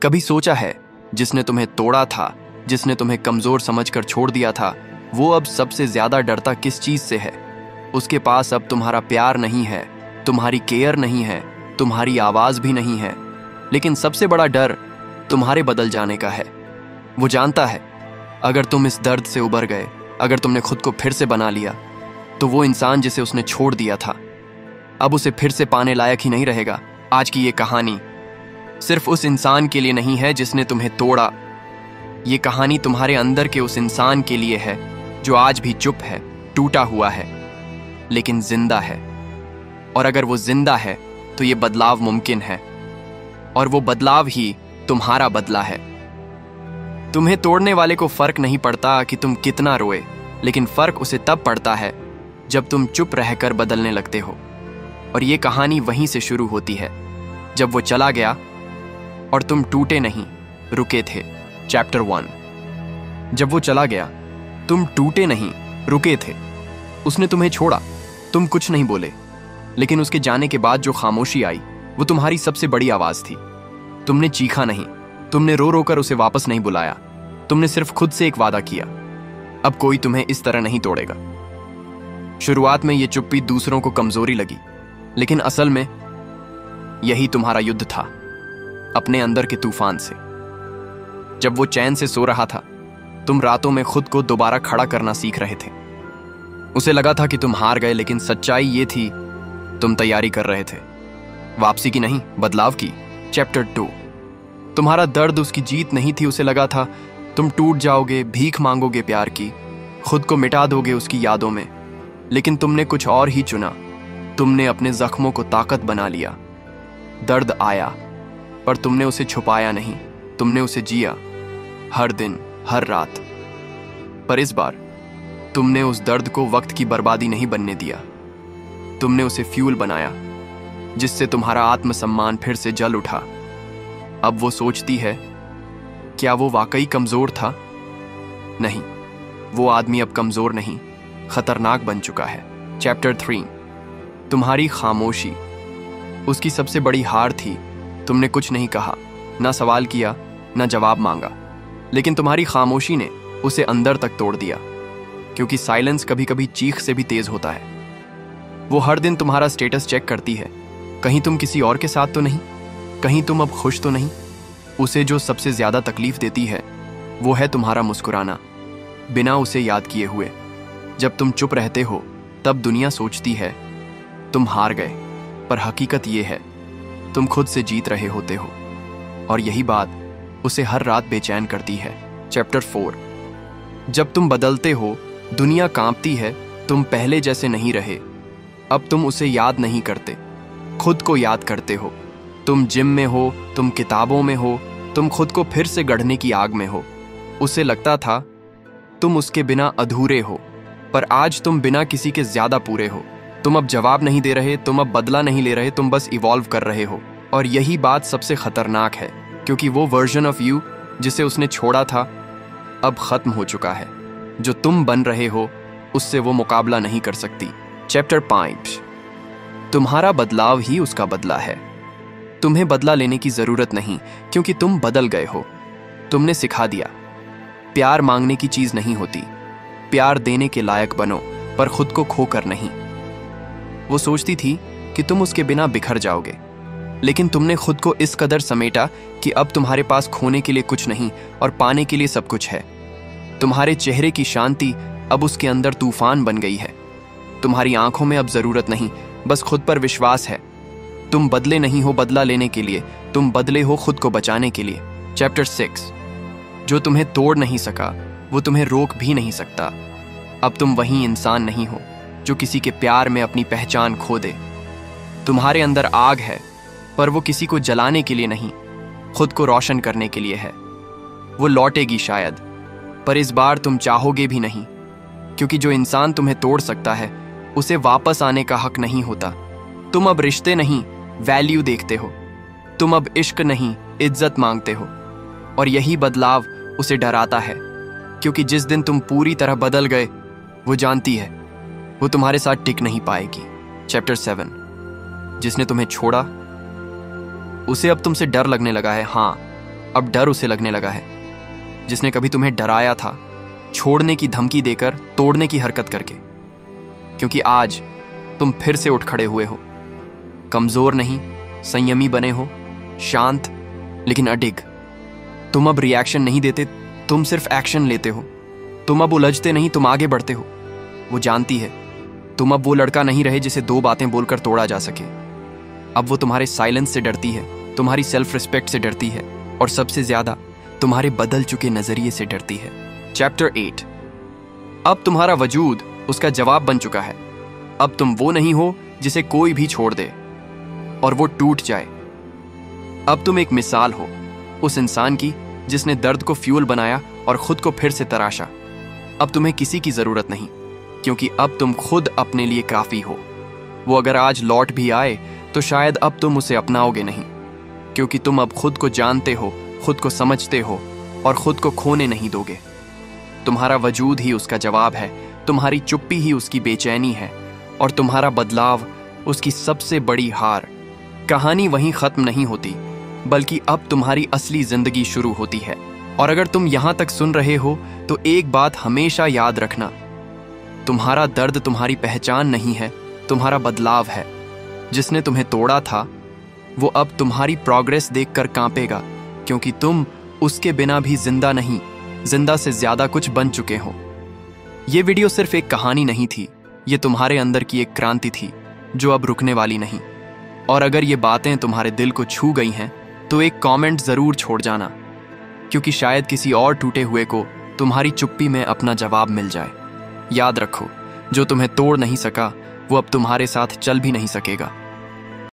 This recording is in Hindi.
कभी सोचा है जिसने तुम्हें तोड़ा था, जिसने तुम्हें कमजोर समझकर छोड़ दिया था, वो अब सबसे ज्यादा डरता किस चीज से है? उसके पास अब तुम्हारा प्यार नहीं है, तुम्हारी केयर नहीं है, तुम्हारी आवाज भी नहीं है, लेकिन सबसे बड़ा डर तुम्हारे बदल जाने का है। वो जानता है अगर तुम इस दर्द से उबर गए, अगर तुमने खुद को फिर से बना लिया, तो वो इंसान जिसे उसने छोड़ दिया था अब उसे फिर से पाने लायक ही नहीं रहेगा। आज की ये कहानी सिर्फ उस इंसान के लिए नहीं है जिसने तुम्हें तोड़ा। ये कहानी तुम्हारे अंदर के उस इंसान के लिए है जो आज भी चुप है, टूटा हुआ है, लेकिन जिंदा है। और अगर वो जिंदा है तो ये बदलाव मुमकिन है, और वो बदलाव ही तुम्हारा बदला है। तुम्हें तोड़ने वाले को फर्क नहीं पड़ता कि तुम कितना रोए, लेकिन फर्क उसे तब पड़ता है जब तुम चुप रहकर बदलने लगते हो। और ये कहानी वहीं से शुरू होती है, जब वो चला गया और तुम टूटे नहीं, रुके थे। चैप्टर 1। जब वो चला गया तुम टूटे नहीं, रुके थे। उसने तुम्हें छोड़ा, तुम कुछ नहीं बोले, लेकिन उसके जाने के बाद जो खामोशी आई वो तुम्हारी सबसे बड़ी आवाज थी। तुमने चीखा नहीं, तुमने रो रो कर उसे वापस नहीं बुलाया, तुमने सिर्फ खुद से एक वादा किया, अब कोई तुम्हें इस तरह नहीं तोड़ेगा। शुरुआत में ये चुप्पी दूसरों को कमजोरी लगी, लेकिन असल में यही तुम्हारा युद्ध था अपने अंदर के तूफान से। जब वो चैन से सो रहा था, तुम रातों में खुद को दोबारा खड़ा करना सीख रहे थे। उसे लगा था कि तुम हार गए, लेकिन सच्चाई ये थी तुम तैयारी कर रहे थे, वापसी की नहीं, बदलाव की। चैप्टर 2। तुम्हारा दर्द उसकी जीत नहीं थी। उसे लगा था तुम टूट जाओगे, भीख मांगोगे प्यार की, खुद को मिटा दोगे उसकी यादों में, लेकिन तुमने कुछ और ही चुना। तुमने अपने जख्मों को ताकत बना लिया। दर्द आया, पर तुमने उसे छुपाया नहीं, तुमने उसे जिया, हर दिन, हर रात। पर इस बार तुमने उस दर्द को वक्त की बर्बादी नहीं बनने दिया। तुमने उसे फ्यूल बनाया, जिससे तुम्हारा आत्मसम्मान फिर से जल उठा। अब वो सोचती है, क्या वो वाकई कमजोर था? नहीं, वो आदमी अब कमजोर नहीं, खतरनाक बन चुका है। चैप्टर 3। तुम्हारी खामोशी उसकी सबसे बड़ी हार थी। तुमने कुछ नहीं कहा, ना सवाल किया, ना जवाब मांगा, लेकिन तुम्हारी खामोशी ने उसे अंदर तक तोड़ दिया, क्योंकि साइलेंस कभी कभी चीख से भी तेज होता है। वो हर दिन तुम्हारा स्टेटस चेक करती है, कहीं तुम किसी और के साथ तो नहीं, कहीं तुम अब खुश तो नहीं। उसे जो सबसे ज्यादा तकलीफ देती है वो है तुम्हारा मुस्कुराना, बिना उसे याद किए हुए। जब तुम चुप रहते हो तब दुनिया सोचती है तुम हार गए, पर हकीकत ये है तुम खुद से जीत रहे होते हो, और यही बात उसे हर रात बेचैन करती है। चैप्टर 4। जब तुम बदलते हो दुनिया कांपती है। तुम पहले जैसे नहीं रहे, अब तुम उसे याद नहीं करते, खुद को याद करते हो। तुम जिम में हो, तुम किताबों में हो, तुम खुद को फिर से गढ़ने की आग में हो। उसे लगता था तुम उसके बिना अधूरे हो, पर आज तुम बिना किसी के ज्यादा पूरे हो। तुम अब जवाब नहीं दे रहे, तुम अब बदला नहीं ले रहे, तुम बस इवॉल्व कर रहे हो। और यही बात सबसे खतरनाक है, क्योंकि वो वर्जन ऑफ यू जिसे उसने छोड़ा था अब खत्म हो चुका है। जो तुम बन रहे हो उससे वो मुकाबला नहीं कर सकती। चैप्टर 5। तुम्हारा बदलाव ही उसका बदला है। तुम्हें बदला लेने की जरूरत नहीं, क्योंकि तुम बदल गए हो। तुमने सिखा दिया प्यार मांगने की चीज नहीं होती, प्यार देने के लायक बनो, पर खुद को खोकर नहीं। वो सोचती थी कि तुम उसके बिना बिखर जाओगे, लेकिन तुमने खुद को इस कदर समेटा कि अब तुम्हारे पास खोने के लिए कुछ नहीं और पाने के लिए सब कुछ है। तुम्हारे चेहरे की शांति अब उसके अंदर तूफान बन गई है। तुम्हारी आंखों में अब जरूरत नहीं, बस खुद पर विश्वास है। तुम बदले नहीं हो बदला लेने के लिए, तुम बदले हो खुद को बचाने के लिए। चैप्टर 6। जो तुम्हें तोड़ नहीं सका वो तुम्हें रोक भी नहीं सकता। अब तुम वही इंसान नहीं हो जो किसी के प्यार में अपनी पहचान खो दे। तुम्हारे अंदर आग है, पर वो किसी को जलाने के लिए नहीं, खुद को रोशन करने के लिए है। वो लौटेगी शायद, पर इस बार तुम चाहोगे भी नहीं, क्योंकि जो इंसान तुम्हें तोड़ सकता है उसे वापस आने का हक नहीं होता। तुम अब रिश्ते नहीं, वैल्यू देखते हो। तुम अब इश्क नहीं, इज्जत मांगते हो। और यही बदलाव उसे डराता है, क्योंकि जिस दिन तुम पूरी तरह बदल गए वो जानती है वो तुम्हारे साथ टिक नहीं पाएगी। चैप्टर 7। जिसने तुम्हें छोड़ा उसे अब तुमसे डर लगने लगा है। हाँ, अब डर उसे लगने लगा है, जिसने कभी तुम्हें डराया था, छोड़ने की धमकी देकर, तोड़ने की हरकत करके। क्योंकि आज तुम फिर से उठ खड़े हुए हो, कमजोर नहीं, संयमी बने हो, शांत लेकिन अडिग। तुम अब रिएक्शन नहीं देते, तुम सिर्फ एक्शन लेते हो। तुम अब उलझते नहीं, तुम आगे बढ़ते हो। वो जानती है तुम अब वो लड़का नहीं रहे जिसे 2 बातें बोलकर तोड़ा जा सके। अब वो तुम्हारे साइलेंस से डरती है, तुम्हारी सेल्फ रिस्पेक्ट से डरती है, और सबसे ज्यादा तुम्हारे बदल चुके नजरिए से डरती है। चैप्टर 8। अब तुम्हारा वजूद उसका जवाब बन चुका है। अब तुम वो नहीं हो जिसे कोई भी छोड़ दे और वो टूट जाए। अब तुम एक मिसाल हो उस इंसान की जिसने दर्द को फ्यूल बनाया और खुद को फिर से तराशा। अब तुम्हें किसी की जरूरत नहीं, क्योंकि अब तुम खुद अपने लिए काफी हो। वो अगर आज लौट भी आए तो शायद अब तुम उसे अपनाओगे नहीं, क्योंकि तुम अब खुद को जानते हो, खुद को समझते हो और खुद को खोने नहीं दोगे। तुम्हारा वजूद ही उसका जवाब है, तुम्हारी चुप्पी ही उसकी बेचैनी है, और तुम्हारा बदलाव उसकी सबसे बड़ी हार। कहानी वहीं खत्म नहीं होती, बल्कि अब तुम्हारी असली जिंदगी शुरू होती है। और अगर तुम यहां तक सुन रहे हो तो एक बात हमेशा याद रखना, तुम्हारा दर्द तुम्हारी पहचान नहीं है, तुम्हारा बदलाव है। जिसने तुम्हें तोड़ा था वो अब तुम्हारी प्रोग्रेस देखकर कांपेगा, क्योंकि तुम उसके बिना भी जिंदा नहीं, जिंदा से ज्यादा कुछ बन चुके हो। ये वीडियो सिर्फ एक कहानी नहीं थी, ये तुम्हारे अंदर की एक क्रांति थी जो अब रुकने वाली नहीं। और अगर ये बातें तुम्हारे दिल को छू गई हैं तो एक कमेंट जरूर छोड़ जाना, क्योंकि शायद किसी और टूटे हुए को तुम्हारी चुप्पी में अपना जवाब मिल जाए। याद रखो, जो तुम्हें तोड़ नहीं सका वो अब तुम्हारे साथ चल भी नहीं सकेगा।